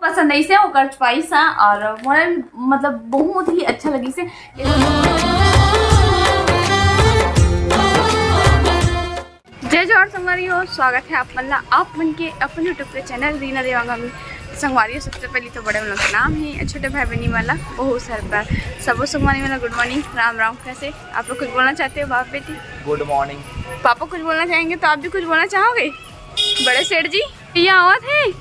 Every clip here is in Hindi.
पसंद आई से ओकर चॉइस है और मोला मतलब बहुत ही अच्छा लगी से। जय जोहर संगवारी स्वागत है आप मन के अपन यूट्यूब पे चैनल रीना देवांगा में। संगवारी सबसे पहले तो बड़े वालों का नाम है, छोटे भाई बहनी वाला बहुत सारा प्यार। सबो संगवारी वाला गुड मॉर्निंग, राम राम। कैसे आप लोग कुछ बोलना चाहते हो बाप बेटी? Good morning. पापा कुछ बोलना चाहेंगे तो आप भी कुछ बोलना चाहोगे? बड़े सेठ जी ये आवा थे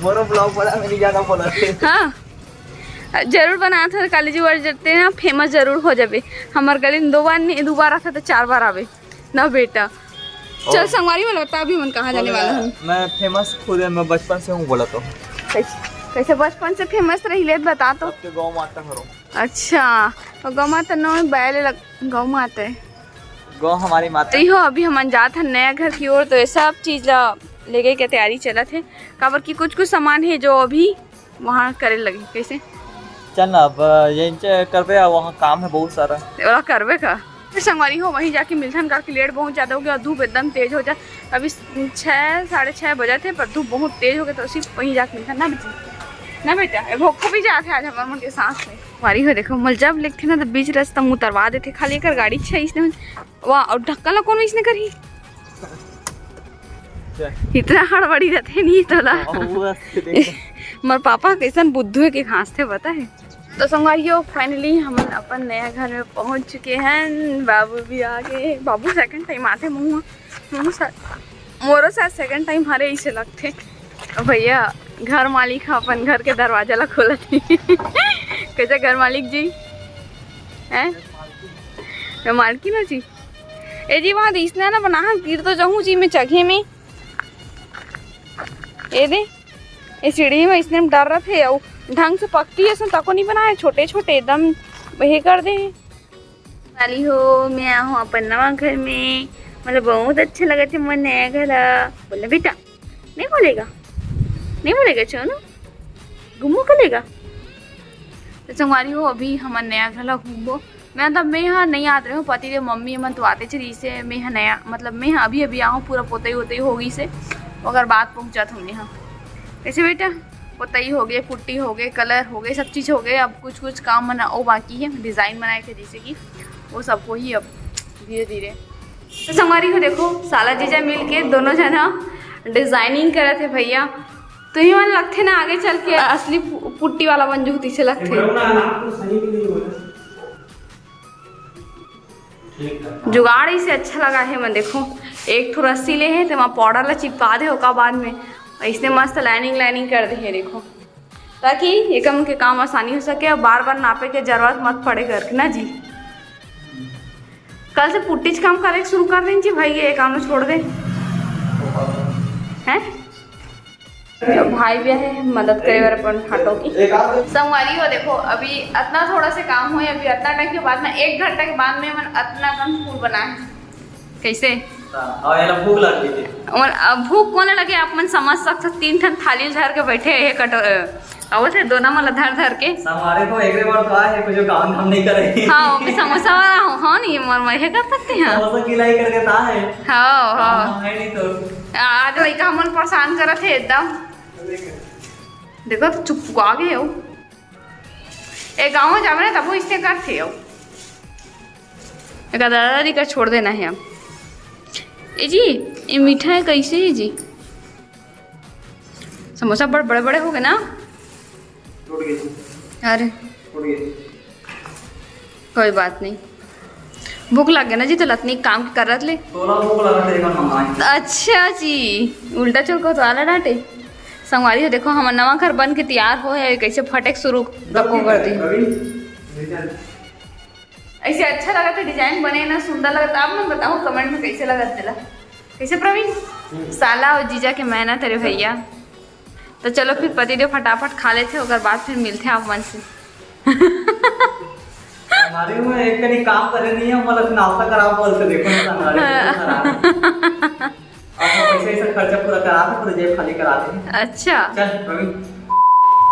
मोरो ब्लॉग बड़ा मेरी ज्यादा बोला थे। हाँ जरूर बना था कॉलेज वाले जते ना फेमस जरूर हो जाबे। हमार गली में 2 बार आता तो 4 बार आवे ना बेटा। चल संगवारी वाला बता अभी मन कहाँ जाने वाला हूँ। मैं फेमस खुद है, मैं बचपन से हूँ बोला तो। कैसे बचपन से फेमस रही ले बता तो। गौ माता करो। अच्छा तो गौ माता नो बैल गौ माता है, गौ हमारी माता हो। अभी हम जात हैं नया घर की ओर तो ये सब चीज लेके के तैयारी चला थे। काबर की कुछ सामान है जो अभी वहाँ करे लगे। कैसे चल ना अब यही करबे, वहाँ काम है बहुत सारा करबे का। फिर संगवारी हो वहीं जाके मिलथन का लेट बहुत ज़्यादा हो गया, धूप एकदम तेज हो जाए। अभी 6 साढ़े 6 बजे थे पर धूप बहुत तेज हो गया तो सिर्फ वहीं जाके मिलथन ना बेटी ना बेटा। भोग भी जाते आज हमारे मन के सांस में वारी हो। देखो मल जब लिखते ना तो बीच रास्ता मुँह उतरवा देते। खाली कर गाड़ी छे इसने वाह और ढक्कन ला कौन इसने करी इतना हड़बड़ी रहते नहीं तोला। मर पापा कैसन बुद्धू के घास थे पता है। तो संगवारियों फाइनली हम अपन नया घर में पहुंच चुके हैं। बाबू भी आ गए। बाबू सेकंड टाइम आते मोरो साथ सेकंड टाइम हरे ऐसे लगते। भैया घर मालिक अपन घर के दरवाजा ला खोला थी। कैसे घर मालिक जी हैं मालकी ना जी ए जी वहाँ दिसना ना बना गिर तो जाऊँ जी मैं जगह में ये दे ये सीढ़ी में इसने डर रहे थे और ढंग से पकती है तको नहीं बनाए, छोटे छोटे एकदम वही कर दे वाली हो। मैं हूँ अपन नवा घर में, मतलब बहुत अच्छा लगा थे मन नया घर। बोले बेटा नहीं बोलेगा नहीं बोलेगा चलो घूमो करेगा। तो संगवारी हो अभी हमारे नया घर ला घूमो। मैं तब मैं यहाँ नहीं आते रही हूँ पति दे मम्मी मन तो आते चली से मैं यहाँ नया मतलब मैं यहाँ अभी आऊँ पूरा पोतई होते होगी से अगर बात पहुँचा था यहाँ। कैसे बेटा पोतई हो गए, पुट्टी हो गए, कलर हो गए, सब चीज़ हो गए। अब कुछ काम बना वो बाकी है, डिज़ाइन बनाए थे जैसे कि वो सबको ही अब धीरे धीरे। तो संगवारी को देखो साला जीजा मिल के दोनों जना डिज़ाइनिंग करे थे भैया। तो ही मन लगते ना आगे चल के असली पुट्टी वाला बन जूती से लगते। जुगाड़ इसे अच्छा लगा है मन। देखो एक थो रस्सी ले है तो वहाँ पाउडर ला चिपका दे होगा बाद में इसने मस्त लाइनिंग कर दी है। देखो ताकि एकम के काम आसानी हो सके और बार बार नापे के जरूरत मत पड़े घर के ना जी। कल से पुट्टी काम करे शुरू कर दें जी भाई, ये काम छोड़ दे हैं। भाई भी है मदद करे वाले अपन हाथों की। संगवारी हो देखो अभी इतना थोड़ा से काम हुए, अभी इतना टाइम के बाद में 1 घंटा के बाद में मन इतना कम फूल बनाए। कैसे भूख लग गई थी और भूख कोने लगे आप मन समझ सकते। 3 ठन थाली धर के बैठे है कटो थे दोनों मतलब धर के हमारे को एक बार तो आए कुछ काम हम नहीं करे। हाँ वो भी समोसा वाला हो हाँ नहीं मर कर सकते हैं। समोसा किलाई करके था है। हाँ हाँ नहीं तो आज वही का मन परेशान कर थे एकदम। देखो तो चुप आ गए हो एक गाँव में जावे तब वो इससे करते हो। एक दादाजी का छोड़ देना है अब। ए जी ये मीठा है कैसे है जी? समोसा बड़े बड़े हो गए ना। अरे कोई बात नहीं, भूख लग गया ना जी तो लतनी काम कर रहा ले। अच्छा जी उल्टा चल को तो आला डांटे। संगवारी हो देखो हमारा नवा घर बन के तैयार हो है कैसे फटक शुरू तको कर दी। ऐसे अच्छा लगा था डिजाइन बने ना सुंदर लगा था। आप ना बताओ कमेंट में कैसे लगा तेरा। कैसे प्रवीण साला और जीजा के मेहनत तेरे भैया। तो चलो फिर पतिदेव फटाफट खा लेते और बाद फिर मिलते हैं आप मन से। हमारे में एक कहीं काम करे नहीं है मतलब नाश्ता करा बोलते देखो पैसे ऐसा खर्चा पूरा करा दे, पूरा जेब खाली करा दे। अच्छा चल प्रवीण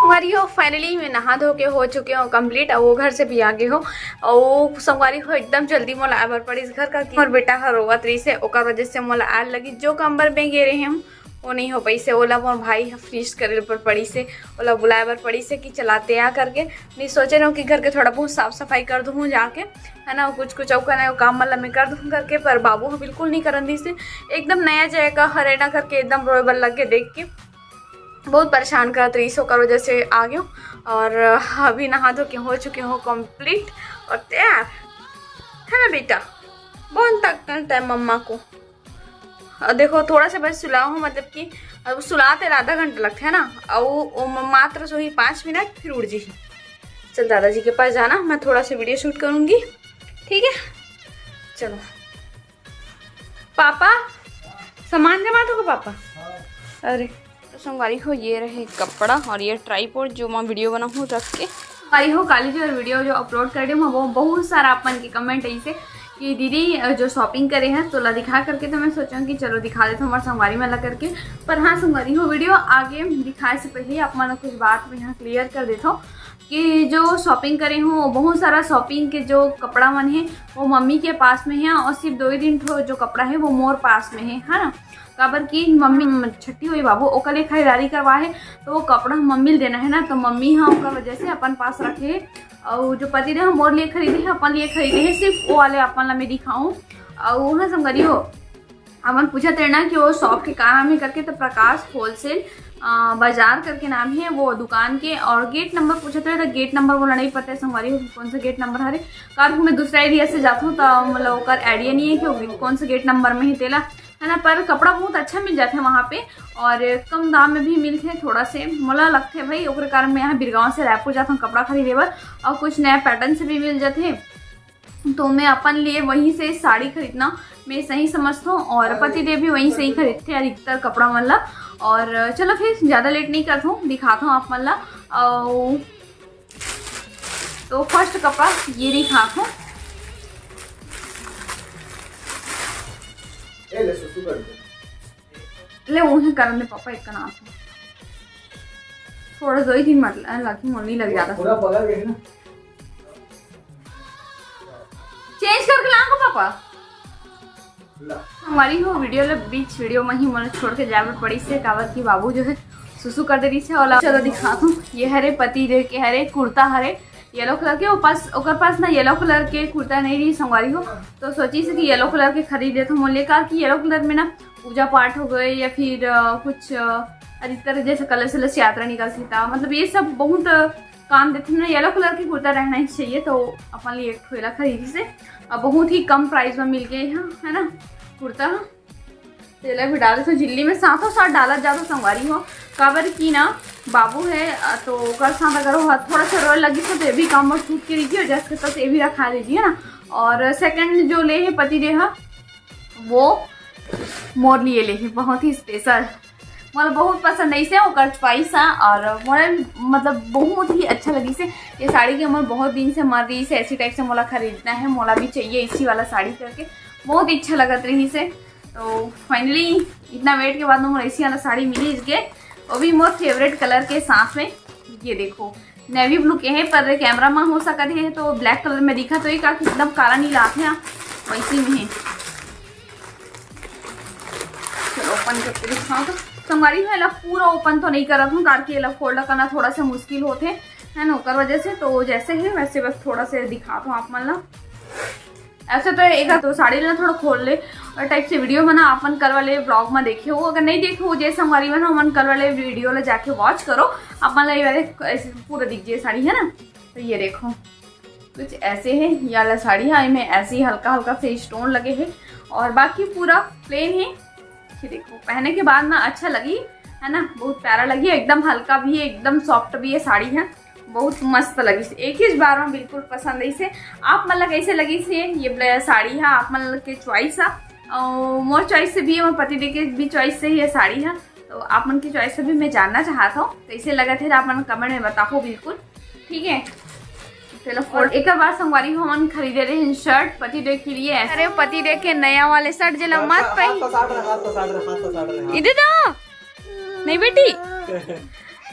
संगवारी हो फाइनली मैं नहा धो के हो चुके हो कंप्लीट और वो घर से भी आगे हो और संगवारी हो एकदम जल्दी मोला आबर पड़ी इस घर का और बेटा हर रोवत रही से ओकर वजह से मोला आल लगी जो कंबर में गे रहे हम वो नहीं हो पाई से। ओला मोर भाई फ्रीज करे पर पड़ी से, ओला बुलाए बर पड़ी से कि चलाते यहाँ करके। नहीं सोचे रहो कि घर के थोड़ा बहुत साफ सफाई कर दूँ जाके, है ना, कुछ कुछ औका ना काम मतलब मैं कर दूँ करके। पर बाबू बिल्कुल नहीं करन दी से, एकदम नया जाएगा हरेना करके एकदम रोएबल लग के देख के बहुत परेशान करत रही। सो करो जैसे आ गयो और अभी नहा धो के हो चुके हो कंप्लीट और तैयार, है ना बेटा। बहुत तक टाइम मम्मा को देखो थोड़ा सा बस सुलाओ हूँ, मतलब कि अब सुलाते आधा घंटा लगता है ना, और मात्र सो ही 5 मिनट फिर उड़ जी। चल दादाजी के पास जाना, मैं थोड़ा सा वीडियो शूट करूँगी, ठीक है। चलो पापा सामान जमा दो पापा। अरे तो संगवारी हो ये रहे कपड़ा और ये ट्राईपॉड जो मैं वीडियो बना हूँ रख के। संगवारी हो काली जो वीडियो जो अपलोड कर रही हूँ वो बहुत सारा अपन के कमेंट ऐसे कि दीदी जो शॉपिंग करे हैं तो ला दिखा करके, तो मैं सोचा कि चलो दिखा देता हूँ हमारे संगवारी में ला करके। पर हाँ संगवारी हो वीडियो आगे दिखाए से पहले आप मैंने कुछ बात में यहाँ क्लियर कर देता हूँ कि जो शॉपिंग करे हूँ बहुत सारा शॉपिंग के जो कपड़ा मन है वो मम्मी के पास में है, और सिर्फ 2 ही दिन जो कपड़ा है वो मोर पास में है ना। काबर की मम्मी छठी हुई बाबू ओकर लिए खरीदारी करवा है, तो वो कपड़ा मम्मी देना है ना, तो मम्मी हाँ ओकर वजह से अपन पास रखे। और जो पति ने हम मोर लिए खरीदे है अपन लिए खरीदे है, सिर्फ वो वाले अपन ला मैं दिखाऊँ। और हाँ संगरी हो अपन पूछा थे ना कि वो शॉप के का नाम है करके, तो प्रकाश होलसेल बाजार करके नाम है वो दुकान के। और गेट नंबर पूछा था, तो गेट नंबर बोला नहीं पता है संगवारी कौन सा गेट नंबर है। कारण मैं दूसरा एरिया से जाता हूँ तो मतलब ओकर आइडिया नहीं है कि कौन सा गेट नंबर में ही तेला, है ना। पर कपड़ा बहुत अच्छा मिल जाता है वहाँ पे और कम दाम में भी मिलते हैं, थोड़ा से मोला लगते हैं भाई। ओकर कारण मैं यहाँ बिरगांव से रायपुर जाता हूँ कपड़ा खरीदे बर, और कुछ नया पैटर्न से भी मिल जाते हैं, तो मैं अपन लिए वहीं से साड़ी खरीदना मैं सही समझता हूँ। और पति देव भी वहीं से ही खरीदते हैं अधिकतर कपड़ा मल्ला। और चलो फिर ज़्यादा लेट नहीं करता हूँ, दिखाता हूँ आप मल्ला। तो फर्स्ट कपड़ा ये दिखाता हूँ। ले वही करन दे पापा एक का नाम थोड़ा 2 ही दिन मतलब लगी मोनी लग जाता पूरा बगल गए ना, चेंज करके लाऊंगा पापा। हमारी हो वीडियो ले बीच वीडियो में ही मन छोड़ के जावे पड़ी से कावत की बाबू जो है सुसु कर दे रही से। और चलो दिखाता हूँ, ये हरे पति देव के हरे कुर्ता हरे येलो कलर के, ओकर पास ना येलो कलर के कुर्ता नहीं रही संगवारी हो, तो सोची से कि येलो कलर के खरीद देता हूँ। लेकर कि येलो कलर में ना पूजा पाठ हो गए या फिर कुछ अधिकतर जैसे कलश वलश यात्रा निकलती था, मतलब ये सब बहुत काम देते हैं। येलो कलर की कुर्ता रहना ही चाहिए, तो अपन लिए एक ठोला खरीदी से बहुत ही कम प्राइस में मिल गए हैं, है ना कुर्ता। तेला भी डाले तो झिल्ली में साथों साथ डाला जाता संगवारी हो, काबर की ना बाबू है तो कर साथ अगर वो थोड़ा सा रोल लगी तो ये भी काम सूट के लीजिए, जैसे तक ये भी रखा लीजिए ना। और सेकंड जो ले है पति देव वो मोर लिए ले है, बहुत ही स्पेशल, मतलब बहुत पसंद है इसे, वो कर चॉइस है। और मोला मतलब बहुत ही अच्छा लगी से ये साड़ी की, मैं बहुत दिन से मर रही से ऐसी टाइप से मोला खरीदना है, मोला भी चाहिए इसी वाला साड़ी करके, बहुत ही अच्छा लगत रही से। तो फाइनली इतना वेट के बाद मुझे ऐसी वाला साड़ी मिली इसके, वो भी मोर फेवरेट कलर के साथ में। ये देखो नेवी ब्लू के हैं, पर कैमरा में हो सकते हैं तो ब्लैक कलर में दिखा, तो ये का एकदम काला नहीं लाते हैं वैसे में है। चलो ओपन करके दिखाओ तो संगवारी है पूरा ओपन तो नहीं करत हूँ, कारण के फोल्ड करना थोड़ा सा मुश्किल होते है ना ओकर वजह से। तो जैसे है वैसे बस थोड़ा से दिखाता हूँ आप मतलब ऐसे। तो एक तो साड़ी ना थोड़ा खोल ले और टाइप से वीडियो बना अपन कल वाले ब्लॉग में देखे हो, अगर नहीं देखे हो जैसे हमारी बना मन कल वाले वीडियो ले जाके वॉच करो, अपन ला ये वाले ऐसे पूरा दिख जाए साड़ी है ना। तो ये देखो कुछ ऐसे है ये वाला साड़ी है, में ऐसे ही हल्का हल्का से स्टोन लगे हैं और बाकी पूरा प्लेन है। ये देखो पहनने के बाद ना अच्छा लगी है ना, बहुत प्यारा लगी, एकदम हल्का भी है, एकदम सॉफ्ट भी है साड़ी है, बहुत मस्त लगी से, एक ही बार में बिल्कुल पसंद है से। आप मतलब कैसे लगी से ये साड़ी है, आप मतलब के चॉइस है और मोर चॉइस से भी है, मोर पति देव के भी चॉइस से ही ये साड़ी है, तो आप मन की चॉइस से भी मैं जानना चाहता हूँ कैसे लगा थे, आप मन कमेंट में बताओ बिल्कुल, ठीक है। चलो एक बार संगवारी हो हम खरीदे रहे हैं शर्ट पति देव के लिए। अरे पति देव के नया वाले शर्ट जला मत पहन इधर तो नहीं बेटी।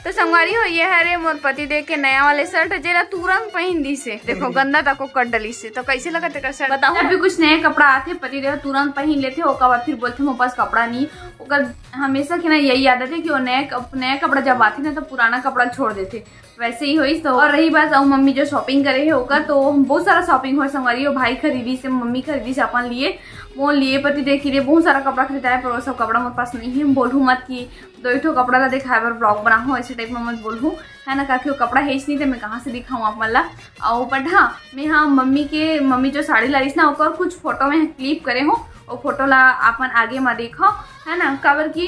तो संगवारी हो ये है रे मोर पति देव के नया वाले शर्ट जेला तुरंत पहन दी से, देखो गंदा तक कट डली से, तो कैसे लगा तेरा शर्ट बताओ। अभी कुछ नए कपड़ा आते पति देव तुरंत पहन लेते, ओकर बाद फिर बोलते मेरे पास कपड़ा नहीं, ओकर हमेशा की ना यही आदत है कि वो नया कपड़ा जब आती ना तो पुराना कपड़ा छोड़ देते, वैसे ही हुई। तो और रही बात मम्मी जो शॉपिंग करे है ओकर, तो बहुत सारा शॉपिंग हो संगवारी हो, भाई खरीदी से, मम्मी खरीदी से अपन लिए, वो लिए पति देखी रहे बहुत सारा कपड़ा खरीदा है, पर वो सब कपड़ा मेरे पास नहीं है। बोलूँ मत कि 2 कपड़ा ला दिखाए बार ब्लॉग बना हो ऐसे टाइप में मत बोलूँ, है ना, काकि वो कपड़ा है नहीं थे, मैं कहाँ से दिखाऊँ आप मला। और बट हाँ मैं हाँ मम्मी जो साड़ी ला रही ना ओकर कुछ फोटो में क्लिप करे हो, और फोटो ला अपन आगे में देखो, है ना, काबर की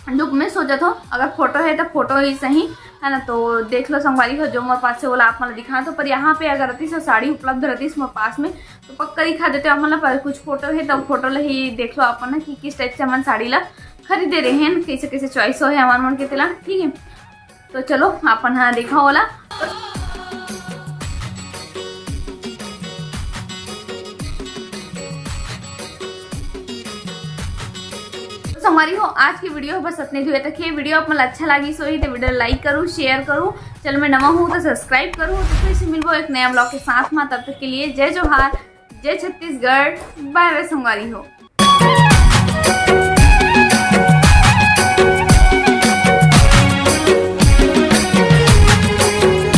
जो मैं सोचा था अगर फोटो है तो फोटो ही सही, है ना, तो देख लो संगवारी हो जो मेरे पास से बोला आप मतलब दिखा। तो पर यहाँ पे अगर रहती साड़ी उपलब्ध रहती मेरे पास में तो पक्का दिखा देते आप मतलब, पर कुछ फोटो है तो फोटो ला ही देख लो आप ना कि किस टाइप से हमारे साड़ी ला खरीदे रहे हैं, कैसे कैसे चॉइस हो है हमारे मन के तिला, ठीक है। तो चलो अपन हाँ देखा वाला हमारी हो आज की वीडियो बस इतने हुए तक। ये वीडियो आप मतलब अच्छा लगी सो ही तो वीडियो लाइक करूँ, शेयर करूँ, चल मैं नवा हूँ तो सब्सक्राइब करूँ। तो फिर से मिलबो एक नया ब्लॉग के साथ में, तब तक के लिए जय जोहार, जय छत्तीसगढ़, बाय बाय संगवारी हो।